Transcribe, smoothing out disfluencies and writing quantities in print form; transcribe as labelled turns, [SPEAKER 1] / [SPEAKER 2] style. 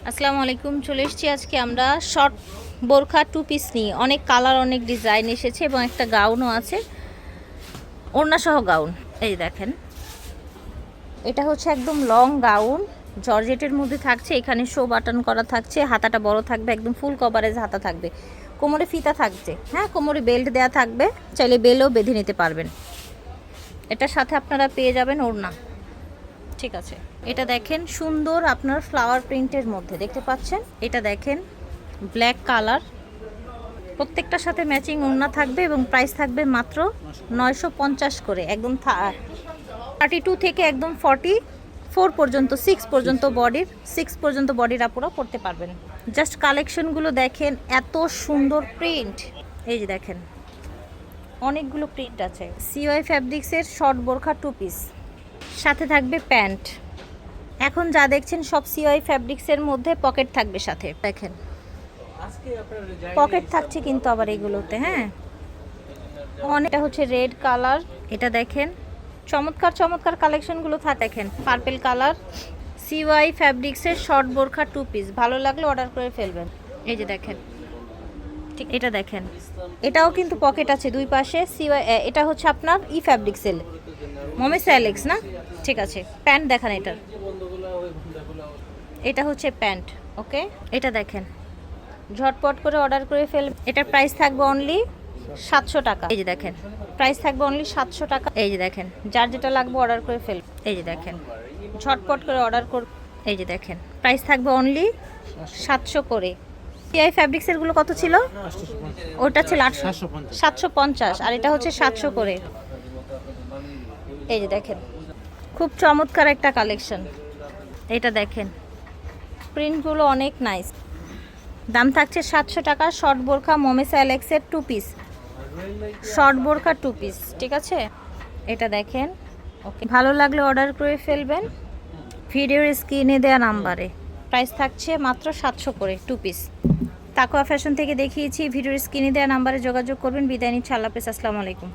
[SPEAKER 1] আসসালামু আলাইকুম। চলে এসেছি আজকে আমরা শর্ট বোরখা টু পিস নিয়ে। অনেক কালার, অনেক ডিজাইন এসেছে এবং একটা গাউনও আছে, ওড়না সহ গাউন। এই দেখেন, এটা হচ্ছে একদম লং গাউন, জর্জেটের মধ্যে থাকছে। এখানে শো বাটন করা থাকছে, হাতাটা বড় থাকবে, একদম ফুল কভারেজ হাতা থাকবে, কোমরে ফিতা থাকছে, হ্যাঁ কোমরে বেল্ট দেয়া থাকবে, চাইলে বেলও বেঁধে নিতে পারবেন। এটার সাথে আপনারা পেয়ে যাবেন ওড়না। ঠিক আছে, এটা দেখেন সুন্দর আপনার ফ্লাওয়ার প্রিন্টের মধ্যে দেখতে পাচ্ছেন। এটা দেখেন ব্ল্যাক কালার, প্রত্যেকটার সাথে ম্যাচিং ওড়না থাকবে এবং প্রাইস থাকবে মাত্র 950 করে। একদম 32 থেকে একদম 44 পর্যন্ত, 6 পর্যন্ত বডির আপুরা পড়তে পারবেন। জাস্ট কালেকশনগুলো দেখেন, এত সুন্দর প্রিন্ট। এই যে দেখেন অনেকগুলো প্রিন্ট আছে। সিওয়াই ফ্যাব্রিক্সের শর্ট বোরখা টু পিস, সাথে থাকবে প্যান্ট। এখন যা দেখছেন সব সিওয়াই ফ্যাব্রিক্সের মধ্যে পকেট থাকবে সাথে। দেখেন পকেট থাকছে কিন্তু আবার এগুলোতে, হ্যাঁ অনেকটা হচ্ছে রেড কালার। এটা দেখেন চমৎকার চমৎকার কালেকশনগুলো থাকে। দেখেন পার্পল কালার, সিওয়াই ফ্যাব্রিক্সের শর্ট বোরখা টু পিস। ভালো লাগলে অর্ডার করে ফেলবেন। এই যে দেখেন, ঠিক এটা দেখেন, এটাও কিন্তু পকেট আছে দুই পাশে। সিওয়াই, এটা হচ্ছে আপনার ফ্যাব্রিক্সের মমি স্যালেক্স না, ঠিক আছে। প্যান্ট দেখান, এটা হচ্ছে প্যান্ট। ওকে, এটা দেখেন ঝটপট করে অর্ডার করে ফেলবেন। এটার প্রাইস থাকবে অনলি 700 টাকা। এই যে দেখেন প্রাইস থাকবে অনলি 700 টাকা। এই যে দেখেন যার যেটা লাগবে অর্ডার করে ফেল। এই যে দেখেন ঝটপট করে অর্ডার কর। এই যে দেখেন প্রাইস থাকবে অনলি 700 করে। সিআই ফ্যাব্রিক্সের গুলো কত ছিল? ওটা ছিল 750 আর এটা হচ্ছে 700 করে। এই যে দেখেন খুব চমৎকার একটা কালেকশন। এটা দেখেন প্রিন্টগুলো অনেক নাইস। দাম থাকছে 700 টাকা। শর্ট বোরখা মোমেস অ্যালেক্সের টু পিস, শর্ট বোরখা টু পিস, ঠিক আছে। এটা দেখেন, ওকে ভালো লাগলে অর্ডার করে ফেলবেন ভিডিওর স্ক্রিনে দেওয়া নাম্বারে। প্রাইস থাকছে মাত্র 700 করে টু পিস। তাকওয়া ফ্যাশন থেকে দেখিয়েছি, ভিডিওর স্ক্রিনে দেওয়া নাম্বারে যোগাযোগ করবেন। বিদায় নিচ্ছি, আল্লাহ হাফেজ, আসসালামু আলাইকুম।